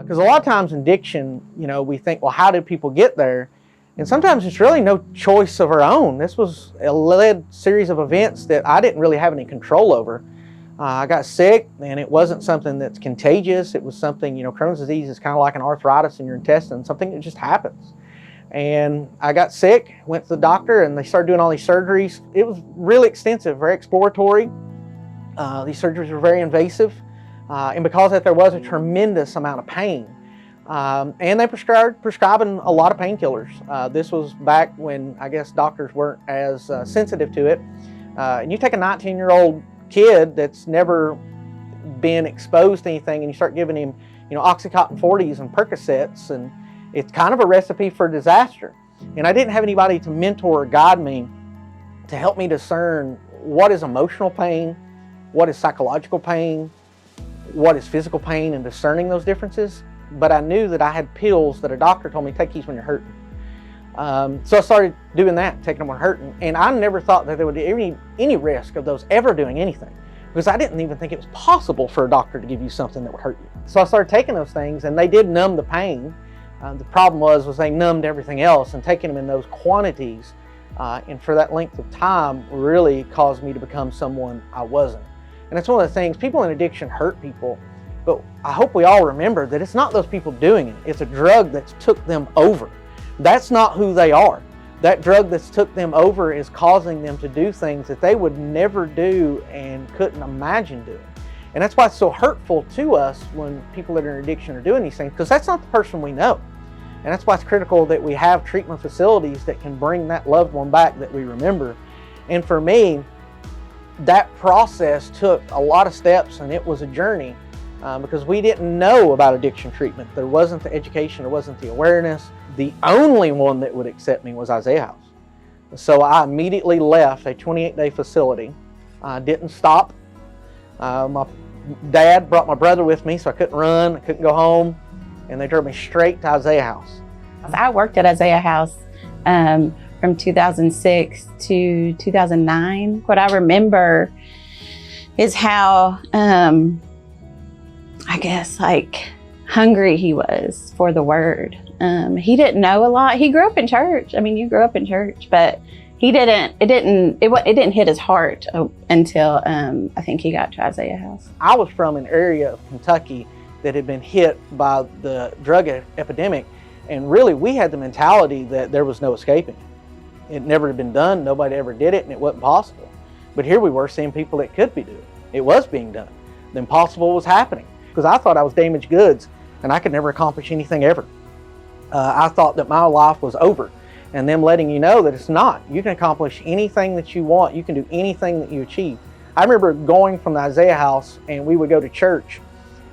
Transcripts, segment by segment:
Because a lot of times in addiction, we think, well, how did people get there? And sometimes it's really no choice of our own. This was a led series of events that I didn't really have any control over. I got sick, and it wasn't something that's contagious. It was something, Crohn's disease is kind of like an arthritis in your intestine, something that just happens. And I got sick, went to the doctor, and they started doing all these surgeries. It was really extensive, very exploratory. These surgeries were very invasive. And because of that, there was a tremendous amount of pain. And they prescribing a lot of painkillers. This was back when, I guess, doctors weren't as sensitive to it. And you take a 19-year-old kid that's never been exposed to anything, and you start giving him, Oxycontin 40s and Percocets, and it's kind of a recipe for disaster. And I didn't have anybody to mentor or guide me to help me discern what is emotional pain, what is psychological pain, what is physical pain, and discerning those differences. But I knew that I had pills that a doctor told me, take these when you're hurting. So I started doing that, taking them when hurting. And I never thought that there would be any risk of those ever doing anything, because I didn't even think it was possible for a doctor to give you something that would hurt you. So I started taking those things, and they did numb the pain. The problem was they numbed everything else, and taking them in those quantities and for that length of time really caused me to become someone I wasn't. And it's one of the things, people in addiction hurt people, but I hope we all remember that it's not those people doing it. It's a drug that's took them over. That's not who they are. That drug that's took them over is causing them to do things that they would never do and couldn't imagine doing. And that's why it's so hurtful to us when people that are in addiction are doing these things, because that's not the person we know. And that's why it's critical that we have treatment facilities that can bring that loved one back that we remember. And for me, that process took a lot of steps, and it was a journey because we didn't know about addiction treatment. There wasn't the education, there wasn't the awareness. The only one that would accept me was Isaiah House. So I immediately left a 28-day facility. I didn't stop. My dad brought my brother with me, so I couldn't run, I couldn't go home, and they drove me straight to Isaiah House. I worked at Isaiah House from 2006 to 2009. What I remember is how, I guess, hungry he was for the word. He didn't know a lot. He grew up in church. I mean, you grew up in church, but it didn't hit his heart until I think he got to Isaiah House. I was from an area of Kentucky that had been hit by the drug epidemic, and really we had the mentality that there was no escaping. It never had been done, nobody ever did it, and it wasn't possible. But here we were seeing people that could be doing it. It was being done. The impossible was happening, because I thought I was damaged goods and I could never accomplish anything ever. I thought that my life was over, and them letting you know that it's not. You can accomplish anything that you want. You can do anything that you achieve. I remember going from the Isaiah House, and we would go to church,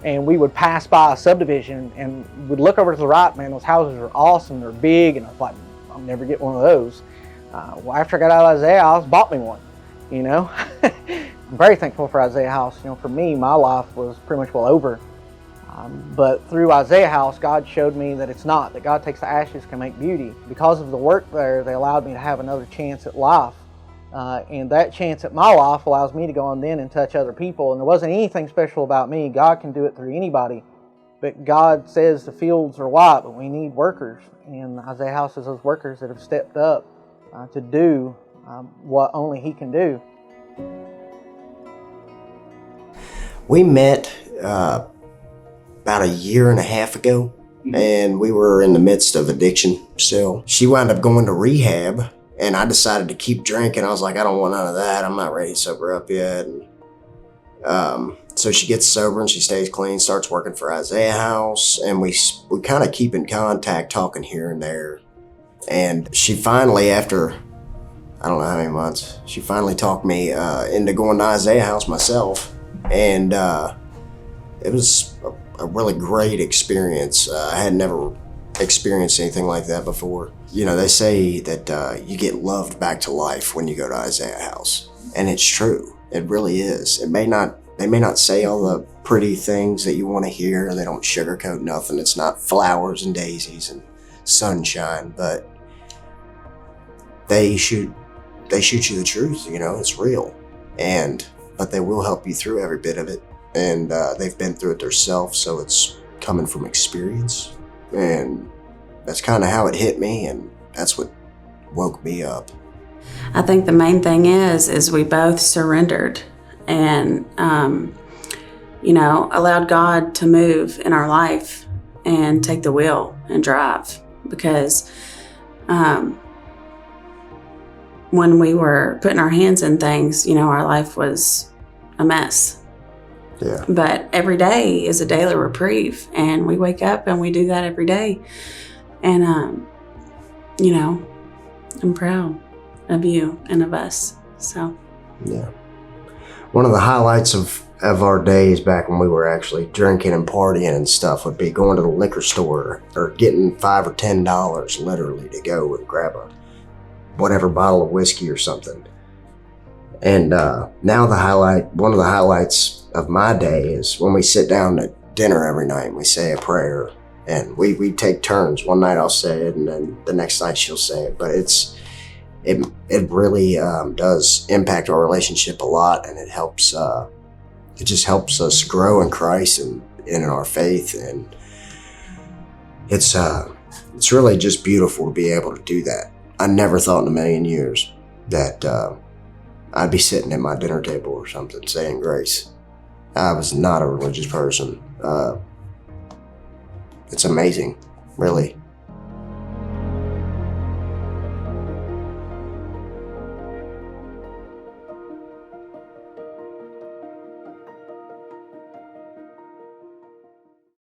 and we would pass by a subdivision, and we'd look over to the right. Man, those houses are awesome. They're big, and I was like, I'll never get one of those. Well, after I got out of Isaiah House, bought me one. I'm very thankful for Isaiah House. For me, my life was pretty much well over. But through Isaiah House, God showed me that it's not, that God takes the ashes, can make beauty. Because of the work there, they allowed me to have another chance at life. And that chance at my life allows me to go on then and touch other people. And there wasn't anything special about me. God can do it through anybody. But God says the fields are white, but we need workers. And Isaiah House is those workers that have stepped up to do what only He can do. We met about a year and a half ago, and we were in the midst of addiction still. She wound up going to rehab, and I decided to keep drinking. I was like, I don't want none of that. I'm not ready to sober up yet. And, so she gets sober and she stays clean, starts working for Isaiah House, and we kind of keep in contact, talking here and there. And she finally, after I don't know how many months, she finally talked me into going to Isaiah House myself. And it was a really great experience. I had never experienced anything like that before. They say that you get loved back to life when you go to Isaiah House. And it's true. It really is. They may not say all the pretty things that you want to hear. They don't sugarcoat nothing. It's not flowers and daisies and sunshine, but they shoot you the truth. It's real. But they will help you through every bit of it. And they've been through it themselves, so it's coming from experience. And that's kind of how it hit me, and that's what woke me up. I think the main thing is we both surrendered and, allowed God to move in our life and take the wheel and drive. Because when we were putting our hands in things, our life was a mess. Yeah. But every day is a daily reprieve, and we wake up and we do that every day. And, I'm proud of you and of us. So, yeah. One of the highlights of our days back when we were actually drinking and partying and stuff would be going to the liquor store or getting $5 or $10 literally to go and grab whatever bottle of whiskey or something. And now one of the highlights of my day is when we sit down at dinner every night and we say a prayer, and we take turns. One night I'll say it, and then the next night she'll say it. But it really does impact our relationship a lot, and it helps. It just helps us grow in Christ and in our faith, and it's really just beautiful to be able to do that. I never thought in a million years that I'd be sitting at my dinner table or something saying grace. I was not a religious person. It's amazing, really.